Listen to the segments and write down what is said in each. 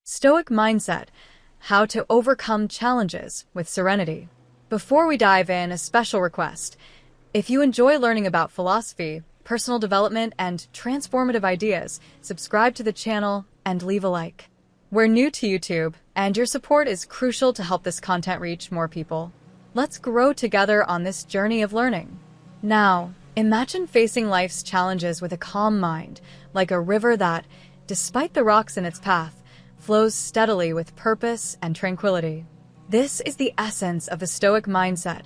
Stoic Mindset: How to Overcome Challenges with Serenity. Before we dive in, a special request. If you enjoy learning about philosophy, personal development, and transformative ideas, subscribe to the channel and leave a like. We're new to YouTube, and your support is crucial to help this content reach more people. Let's grow together on this journey of learning. Now, imagine facing life's challenges with a calm mind, like a river that, despite the rocks in its path, flows steadily with purpose and tranquility. This is the essence of the Stoic mindset,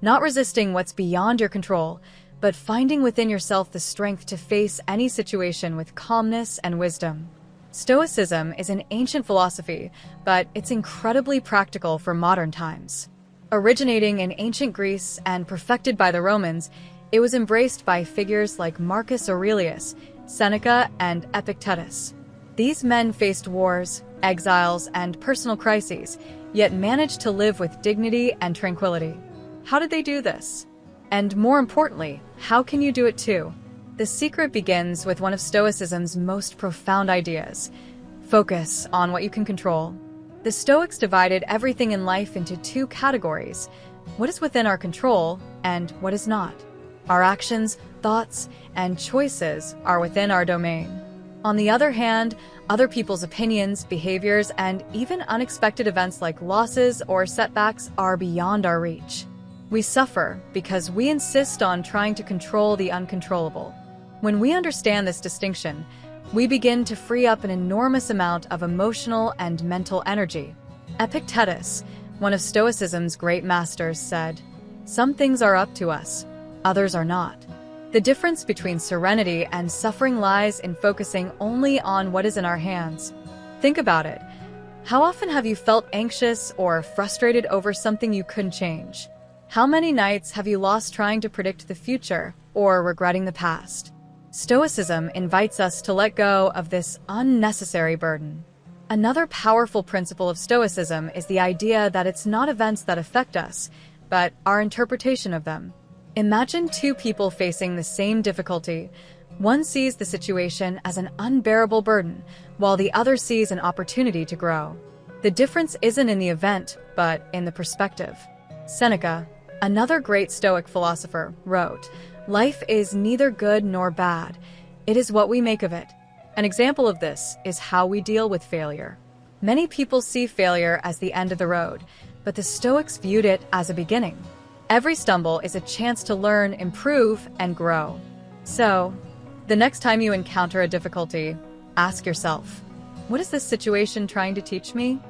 not resisting what's beyond your control, but finding within yourself the strength to face any situation with calmness and wisdom. Stoicism is an ancient philosophy, but it's incredibly practical for modern times. Originating in ancient Greece and perfected by the Romans, it was embraced by figures like Marcus Aurelius, Seneca, and Epictetus. These men faced wars, exiles, and personal crises, yet managed to live with dignity and tranquility. How did they do this? And more importantly, how can you do it too? The secret begins with one of Stoicism's most profound ideas: focus on what you can control. The Stoics divided everything in life into two categories: what is within our control and what is not. Our actions, thoughts, and choices are within our domain. On the other hand, other people's opinions, behaviors, and even unexpected events like losses or setbacks are beyond our reach. We suffer because we insist on trying to control the uncontrollable. When we understand this distinction, we begin to free up an enormous amount of emotional and mental energy. Epictetus, one of Stoicism's great masters, said, "Some things are up to us, others are not." The difference between serenity and suffering lies in focusing only on what is in our hands. Think about it. How often have you felt anxious or frustrated over something you couldn't change? How many nights have you lost trying to predict the future or regretting the past? Stoicism invites us to let go of this unnecessary burden. Another powerful principle of Stoicism is the idea that it's not events that affect us, but our interpretation of them. Imagine two people facing the same difficulty. One sees the situation as an unbearable burden, while the other sees an opportunity to grow. The difference isn't in the event, but in the perspective. Seneca, another great Stoic philosopher, wrote, "Life is neither good nor bad. It is what we make of it." An example of this is how we deal with failure. Many people see failure as the end of the road, but the Stoics viewed it as a beginning. Every stumble is a chance to learn, improve, and grow. So, the next time you encounter a difficulty, ask yourself, what is this situation trying to teach me?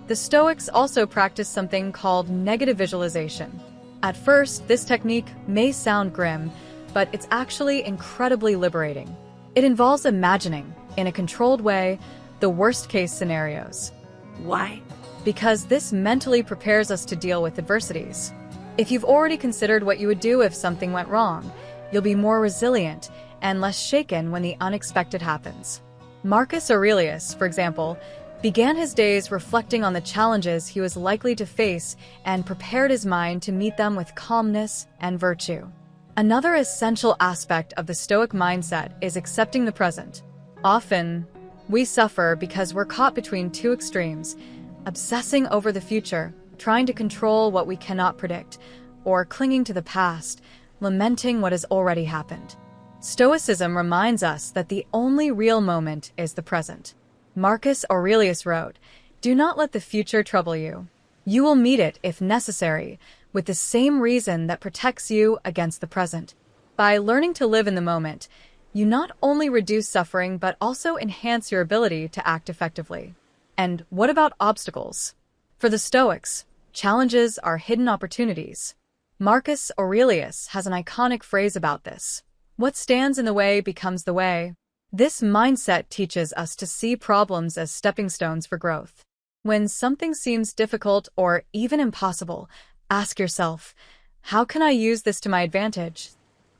The Stoics also practice something called negative visualization. At first, this technique may sound grim, but it's actually incredibly liberating. It involves imagining, in a controlled way, the worst-case scenarios. Why? Because this mentally prepares us to deal with adversities. If you've already considered what you would do if something went wrong, you'll be more resilient and less shaken when the unexpected happens. Marcus Aurelius, for example, began his days reflecting on the challenges he was likely to face and prepared his mind to meet them with calmness and virtue. Another essential aspect of the Stoic mindset is accepting the present. Often, we suffer because we're caught between two extremes: obsessing over the future, trying to control what we cannot predict, or clinging to the past, lamenting what has already happened. Stoicism reminds us that the only real moment is the present. Marcus Aurelius wrote, "Do not let the future trouble you. You will meet it, if necessary, with the same reason that protects you against the present." By learning to live in the moment, you not only reduce suffering but also enhance your ability to act effectively. And what about obstacles? For the Stoics, challenges are hidden opportunities. Marcus Aurelius has an iconic phrase about this: "What stands in the way becomes the way." This mindset teaches us to see problems as stepping stones for growth. When something seems difficult or even impossible, ask yourself, how can I use this to my advantage?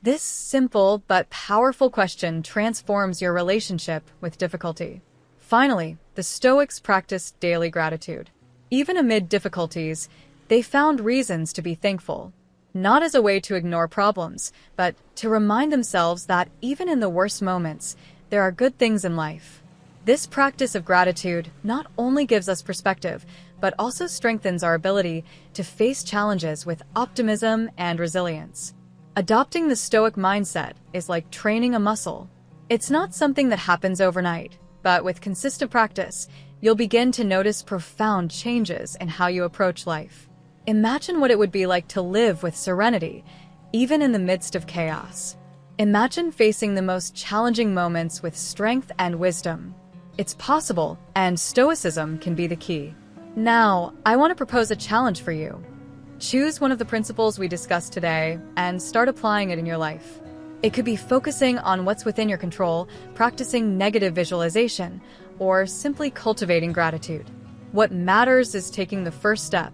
This simple but powerful question transforms your relationship with difficulty. Finally, the Stoics practiced daily gratitude. Even amid difficulties, they found reasons to be thankful, not as a way to ignore problems, but to remind themselves that even in the worst moments, there are good things in life. This practice of gratitude not only gives us perspective, but also strengthens our ability to face challenges with optimism and resilience. Adopting the Stoic mindset is like training a muscle. It's not something that happens overnight, but with consistent practice, you'll begin to notice profound changes in how you approach life. Imagine what it would be like to live with serenity, even in the midst of chaos. Imagine facing the most challenging moments with strength and wisdom. It's possible, and Stoicism can be the key. Now, I want to propose a challenge for you. Choose one of the principles we discussed today and start applying it in your life. It could be focusing on what's within your control, practicing negative visualization, or simply cultivating gratitude. What matters is taking the first step.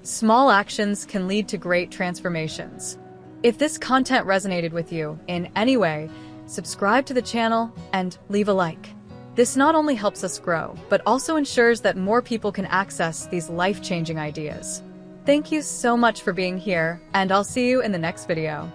Small actions can lead to great transformations. If this content resonated with you in any way, subscribe to the channel and leave a like. This not only helps us grow, but also ensures that more people can access these life-changing ideas. Thank you so much for being here, and I'll see you in the next video.